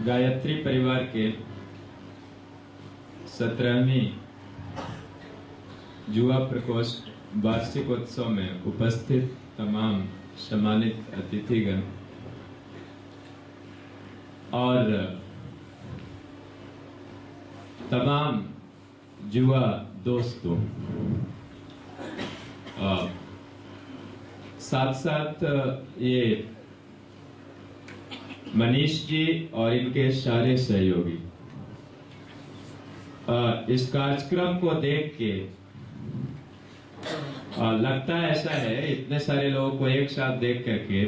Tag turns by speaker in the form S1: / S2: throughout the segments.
S1: गायत्री परिवार के 17वीं युवा प्रकोष्ठ वार्षिकोत्सव में उपस्थित तमाम सम्मानित अतिथिगण और तमाम युवा दोस्तों, साथ साथ ये मनीष जी और इनके सारे सहयोगी, इस कार्यक्रम को देख के लगता ऐसा है, इतने सारे लोगों को एक साथ देख करके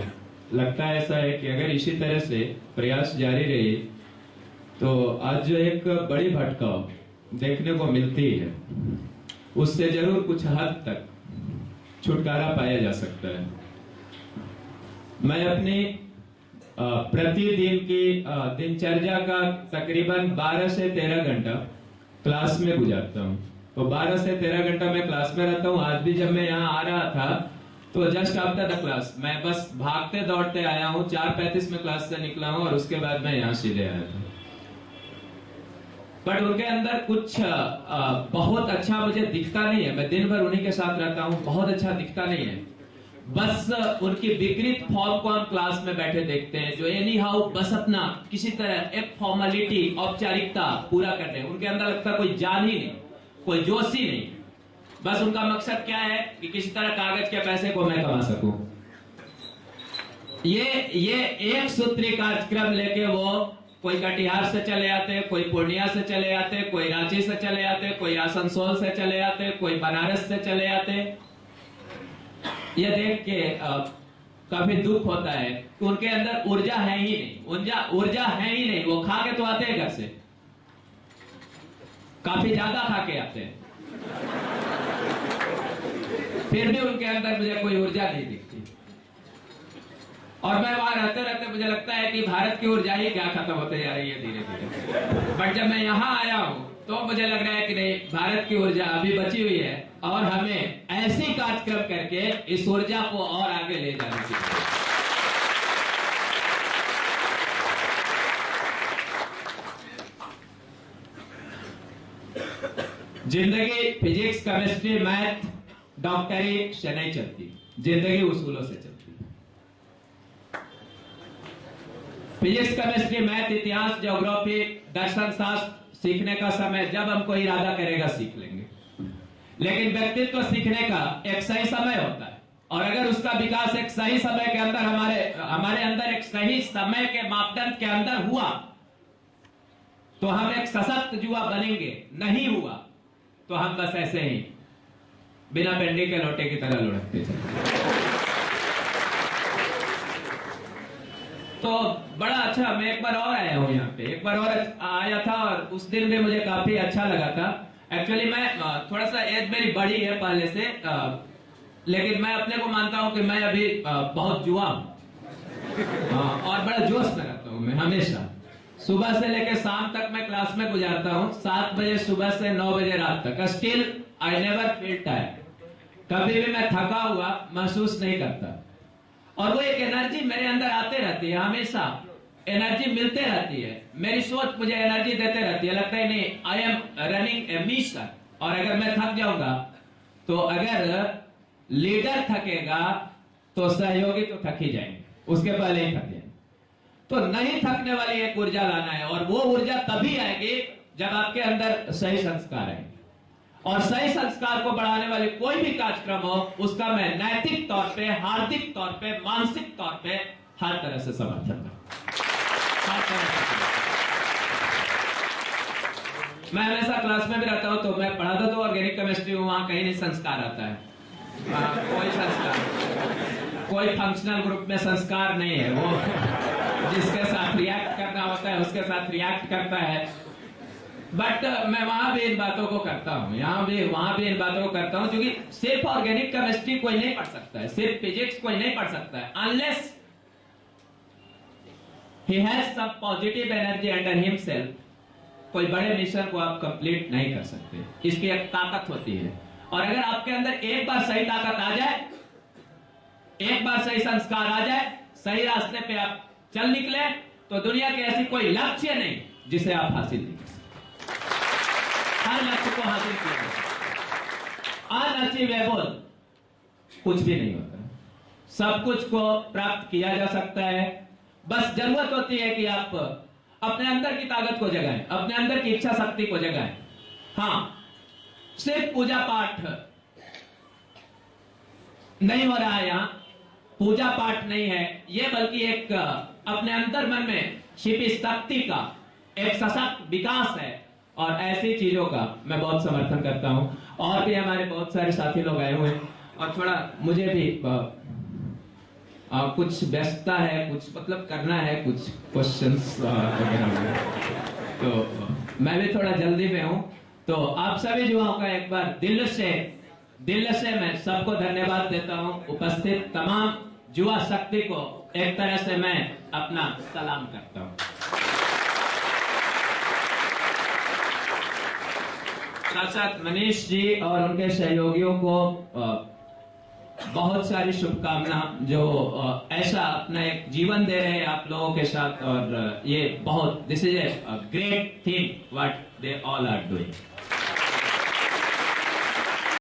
S1: लगता ऐसा है कि अगर इसी तरह से प्रयास जारी रही तो आज जो एक बड़ी भटकाव देखने को मिलती है उससे जरूर कुछ हद तक छुटकारा पाया जा सकता है। मैं अपनी प्रतिदिन की दिनचर्या का तकरीबन 12 से 13 घंटा क्लास में गुजारता हूँ। तो 12 से 13 घंटा मैं क्लास में रहता हूँ। आज भी जब मैं यहाँ आ रहा था तो जस्ट आफ्टर द क्लास मैं बस भागते दौड़ते आया हूँ। 4:35 में क्लास से निकला हूँ और उसके बाद मैं यहाँ सीधे आया था। बट उनके अंदर कुछ बहुत अच्छा मुझे दिखता नहीं है। मैं दिन भर उन्हीं के साथ रहता हूँ, बहुत अच्छा दिखता नहीं है। बस उनकी विकृत फॉर्म को हम क्लास में बैठे देखते हैं, जो एनी हाउ बस अपना किसी तरह एक फॉर्मेलिटी, औपचारिकता पूरा करते हैं। उनके अंदर लगता कोई जान ही नहीं, कोई जोश ही नहीं। बस उनका मकसद क्या है कि किसी तरह कागज के पैसे को मैं कमा सकूं। ये एक सूत्री कार्यक्रम लेके वो कोई कटिहार से चले आते, कोई पूर्णिया से चले आते, कोई रांची से चले आते, कोई आसनसोल से चले आते, कोई बनारस से चले आते। ये देख के काफी दुख होता है कि उनके अंदर ऊर्जा है ही नहीं, ऊर्जा है ही नहीं। वो खा के तो आते हैं घर से, काफी ज्यादा खा के आते हैं, फिर भी उनके अंदर मुझे कोई ऊर्जा नहीं दिखती। और मैं वहां रहते रहते मुझे लगता है कि भारत की ऊर्जा ही क्या खत्म होते जा रही है धीरे धीरे। बट जब मैं यहाँ आया हूँ तो मुझे लग रहा है कि नहीं, भारत की ऊर्जा अभी बची हुई है और हमें ऐसी कार्यक्रम करके इस ऊर्जा को और आगे ले जाने की। जिंदगी फिजिक्स, केमिस्ट्री, मैथ, डॉक्टरी से नहीं चलती, जिंदगी उसूलों से चलती। फिजिक्स, केमिस्ट्री, मैथ, इतिहास, ज्योग्राफी, दर्शन शास्त्र सीखने का समय जब हमको इरादा करेगा सीख लेंगे। लेकिन व्यक्तित्व सीखने का एक सही समय होता है और अगर उसका विकास एक सही समय के अंदर हमारे अंदर एक सही समय के मापदंड के अंदर हुआ तो हम एक सशक्त युवा बनेंगे। नहीं हुआ तो हम बस ऐसे ही बिना पेंडी के लोटे की तरह लुढ़कते चले। तो बड़ा अच्छा, मैं एक बार और आया हूँ यहाँ पे, एक बार और आया था और उस दिन भी मुझे काफी अच्छा लगा था। एक्चुअली मैं थोड़ा सा एज मेरी बड़ी है पहले से, लेकिन मैं अपने को मानता हूँ कि मैं अभी बहुत युवा हूँ और बड़ा जोश में रहता हूँ। मैं हमेशा सुबह से लेकर शाम तक मैं क्लास में गुजारता हूँ, 7 बजे सुबह से 9 बजे रात तक। Still I never feel tired, कभी भी मैं थका हुआ महसूस नहीं करता। और वो एक एनर्जी मेरे अंदर आते रहती है, हमेशा एनर्जी मिलते रहती है। मेरी सोच मुझे एनर्जी देते रहती है, लगता है नहीं I am running A mission. और अगर मैं थक जाऊंगा तो अगर लीडर थकेगा तो सहयोगी तो थक ही जाएंगे, उसके पहले ही थक जाएंगे। तो नहीं थकने वाली एक ऊर्जा लाना है और वो ऊर्जा तभी आएगी जब आपके अंदर सही संस्कार है। और सही संस्कार को बढ़ाने वाले कोई भी कार्यक्रम हो उसका मैं नैतिक तौर पे, हार्दिक तौर पे, मानसिक तौर पे हर तरह से समर्थन करता हूं। मैं हमेशा क्लास में भी रहता हूं तो मैं पढ़ाता तो ऑर्गेनिक केमिस्ट्री हूं, वहां कहीं नहीं संस्कार आता है। कोई संस्कार, कोई फंक्शनल ग्रुप में संस्कार नहीं है। वो जिसके साथ रिएक्ट करना होता है उसके साथ रिएक्ट करता है। बट मैं वहां भी इन बातों को करता हूं, यहाँ भी वहां भी इन बातों को करता हूं, क्योंकि सिर्फ ऑर्गेनिक केमिस्ट्री कोई नहीं पढ़ सकता है, सिर्फ फिजिक्स कोई नहीं पढ़ सकता है, unless he has some positive energy under himself। कोई बड़े मिशन को आप कंप्लीट नहीं कर सकते, इसकी एक ताकत होती है। और अगर आपके अंदर एक बार सही ताकत आ जाए, एक बार सही संस्कार आ जाए, सही रास्ते पे आप चल निकले, तो दुनिया के ऐसी कोई लक्ष्य नहीं जिसे आप हासिल नहीं कर सकते। हर लक्ष्य को हासिल किया, अनअचीवेबल कुछ भी नहीं होता, सब कुछ को प्राप्त किया जा सकता है। बस जरूरत होती है कि आप अपने अंदर की ताकत को जगाएं, अपने अंदर की इच्छा शक्ति को जगाएं। हाँ, सिर्फ पूजा पाठ नहीं हो रहा है यहाँ, पूजा पाठ नहीं है ये, बल्कि एक अपने अंदर मन में छिपी शक्ति का एक सशक्त विकास है। और ऐसी चीजों का मैं बहुत समर्थन करता हूं। और भी हमारे बहुत सारे साथी लोग आए हुए हैं, और थोड़ा मुझे भी कुछ व्यस्तता है, कुछ मतलब करना है, कुछ क्वेश्चंस वगैरह, तो मैं भी थोड़ा जल्दी में हूं। तो आप सभी युवाओं का एक बार दिल से मैं सबको धन्यवाद देता हूं। उपस्थित तमाम युवा शक्ति को एक तरह से मैं अपना सलाम करता हूं। साथ साथ मनीष जी और उनके सहयोगियों को बहुत सारी शुभकामना, जो ऐसा अपना एक जीवन दे रहे हैं आप लोगों के साथ। और ये बहुत, this is a great thing what they all are doing.